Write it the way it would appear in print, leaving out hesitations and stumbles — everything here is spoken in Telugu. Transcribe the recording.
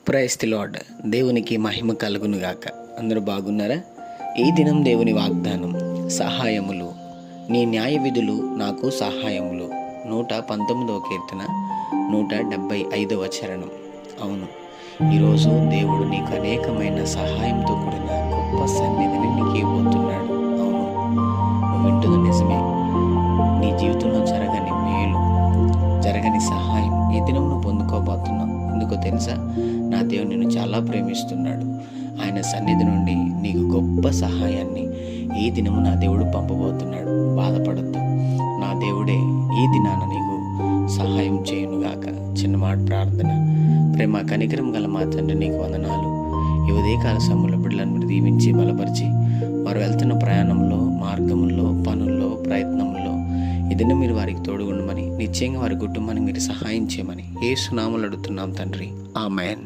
Praise the lord. దేవునికి మహిమ కలుగునుగాక. అందరూ బాగున్నారా? ఈ దినం దేవుని వాగ్దానం, సహాయములు, నీ న్యాయ విధులు నాకు సహాయములు. 119వ కీర్తన 175వ చరణం. అవును, ఈరోజు దేవుడు నీకు అనేకమైన సహాయంతో కూడిన గొప్ప సన్నిధిని నీకు ఇవ్వబోతున్నాడు. అవును, నువ్వు వింటున్న నిజమే. నీ జీవితంలో జరగని మేలు, జరగని సహాయం ఈ దినం నువ్వు పొందుకోబోతున్నావు. ఎందుకో తెలుసా? నా దేవుడు నిన్ను చాలా ప్రేమిస్తున్నాడు. ఆయన సన్నిధి నుండి నీకు గొప్ప సహాయాన్ని ఈ దినము నా దేవుడు పంపబోతున్నాడు. బాధపడద్దు, నా దేవుడే ఈ దినాన నీకు సహాయం చేయునుగాక. చిన్న మాట ప్రార్థన. ప్రేమ కనికరం గల మా తండ్రి, నీకు వందనాలు. ఈ ఉదయకాల సమయంలో బిడ్డలను మీరు దీవించి బలపరిచి, వారు వెళ్తున్న ప్రయాణంలో, మార్గంలో, పనుల్లో, ప్రయత్నంలో ఈ దినం మీరు వారికి తోడుగుండమని, నిశ్చయంగా వారి కుటుంబాన్ని మీరు సహాయం చేయమని యేసు నామములో అడుగుతున్నాం తండ్రి. ఆమేన్.